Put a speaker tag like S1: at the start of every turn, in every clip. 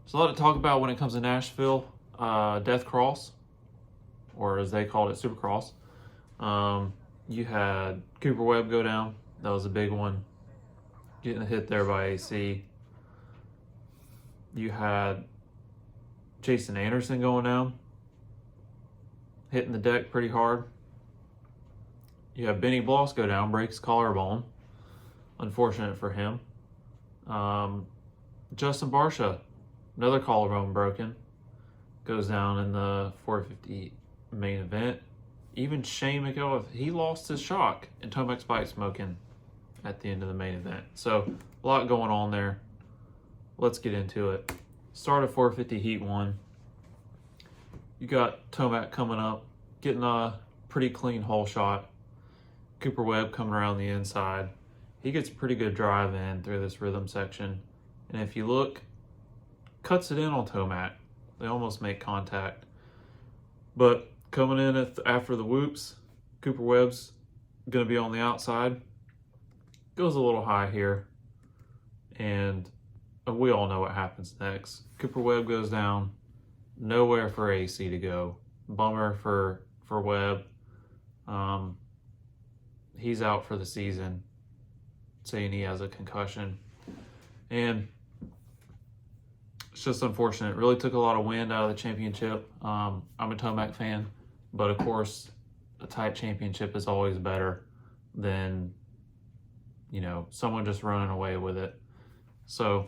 S1: There's a lot to talk about when it comes to Nashville. Death Cross, or as they called it, Supercross. You had Cooper Webb go down. That was a big one. Getting hit there by AC. You had Jason Anderson going down, hitting the deck pretty hard. You have Benny Bloss go down, breaks collarbone. Unfortunate for him. Justin Barcia, another collarbone broken, goes down in the 450 main event. Even Shane McElrath, he lost his shock in Tomac's bike smoking at the end of the main event. So a lot going on there. Let's get into it. Start of 450 Heat 1. You got Tomac coming up, getting a pretty clean hole shot. Cooper Webb coming around the inside. He gets a pretty good drive in through this rhythm section. And if you look, cuts it in on Tomac. They almost make contact. But coming in after the whoops, Cooper Webb's going to be on the outside. Goes a little high here. And we all know what happens next. Cooper Webb goes down. Nowhere for AC to go. Bummer for Webb. He's out for the season, saying he has a concussion. And it's just unfortunate. It really took a lot of wind out of the championship. I'm a Tomac fan, but of course, a tight championship is always better than, someone just running away with it. So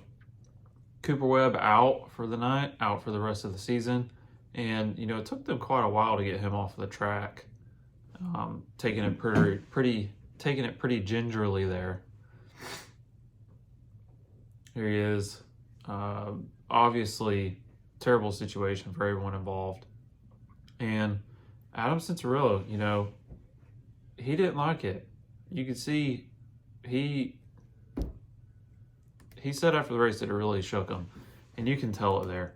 S1: Cooper Webb out for the night, out for the rest of the season. And, it took them quite a while to get him off the track. Taking it pretty gingerly there. Here he is. Obviously, terrible situation for everyone involved. And Adam Cincerillo, he didn't like it. You could see he said after the race that it really shook him. And you can tell it there.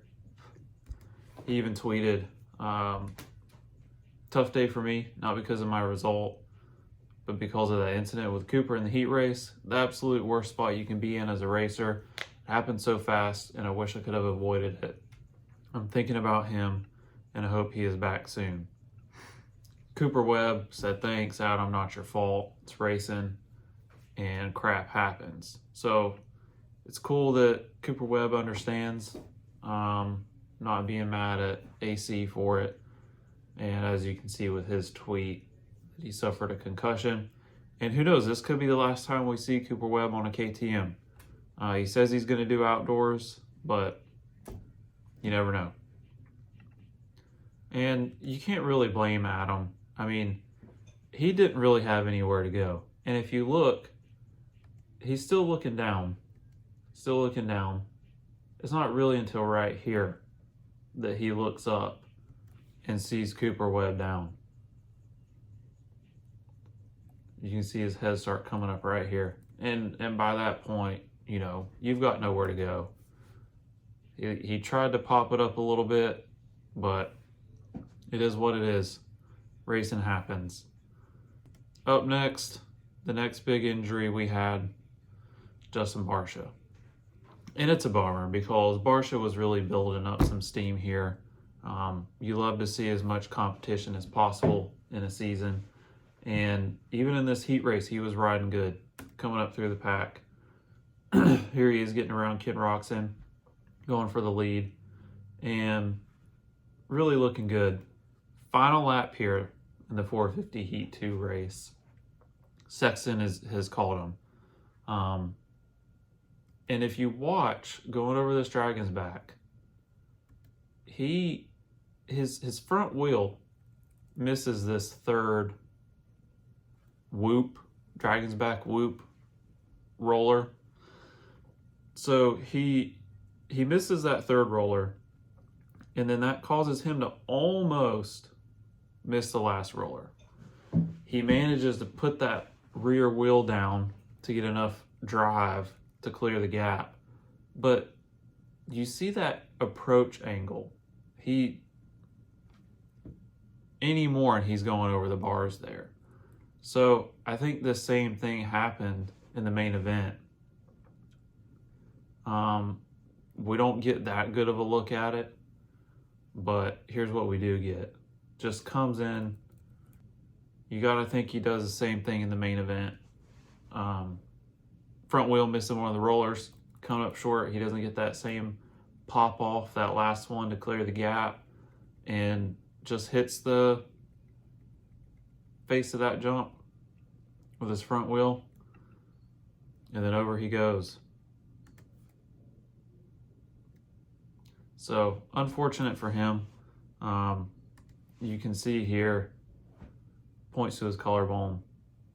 S1: He even tweeted, tough day for me, not because of my result, but because of that incident with Cooper in the heat race. The absolute worst spot you can be in as a racer. It happened so fast, and I wish I could have avoided it. I'm thinking about him, and I hope he is back soon. Cooper Webb said, thanks, Adam, not your fault. It's racing, and crap happens. So it's cool that Cooper Webb understands, not being mad at AC for it. And as you can see with his tweet, he suffered a concussion. And who knows, this could be the last time we see Cooper Webb on a KTM. He says he's going to do outdoors, but you never know. And you can't really blame Adam. I mean, he didn't really have anywhere to go. And if you look, he's still looking down. Still looking down. It's not really until right here that he looks up and sees Cooper Webb down. You can see his head start coming up right here. And by that point, you've got nowhere to go. He tried to pop it up a little bit, but it is what it is. Racing happens. Up next, the next big injury we had, Justin Barcia. And it's a bummer because Barcia was really building up some steam here. You love to see as much competition as possible in a season. And even in this heat race, he was riding good, coming up through the pack. Here he is getting around Ken Roxon, going for the lead, and really looking good. Final lap here in the 450 Heat 2 race. Sexton has called him. And if you watch, going over this Dragon's back, his front wheel misses this third whoop, Dragon's back whoop roller. So he misses that third roller, and then that causes him to almost miss the last roller. He manages to put that rear wheel down to get enough drive to clear the gap. But you see that approach angle. Anymore, and he's going over the bars there. So I think the same thing happened in the main event. We don't get that good of a look at it, but here's what we do get. Just comes in. You got to think he does the same thing in the main event. Front wheel missing one of the rollers, coming up short. He doesn't get that same pop off, that last one to clear the gap, and just hits the face of that jump with his front wheel, and then over he goes. So unfortunate for him. You can see here, points to his collarbone.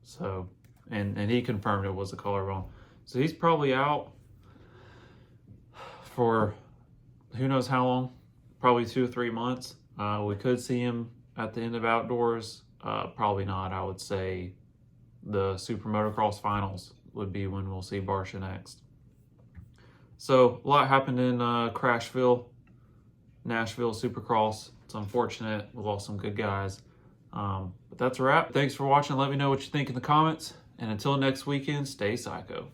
S1: So, and he confirmed it was a collarbone. So he's probably out for who knows how long, probably 2 or 3 months. We could see him at the end of outdoors. Probably not. I would say the Super Motocross Finals would be when we'll see Barcia next. So a lot happened in Crashville, Nashville Supercross. It's unfortunate. We lost some good guys. But that's a wrap. Thanks for watching. Let me know what you think in the comments. And until next weekend, stay psycho.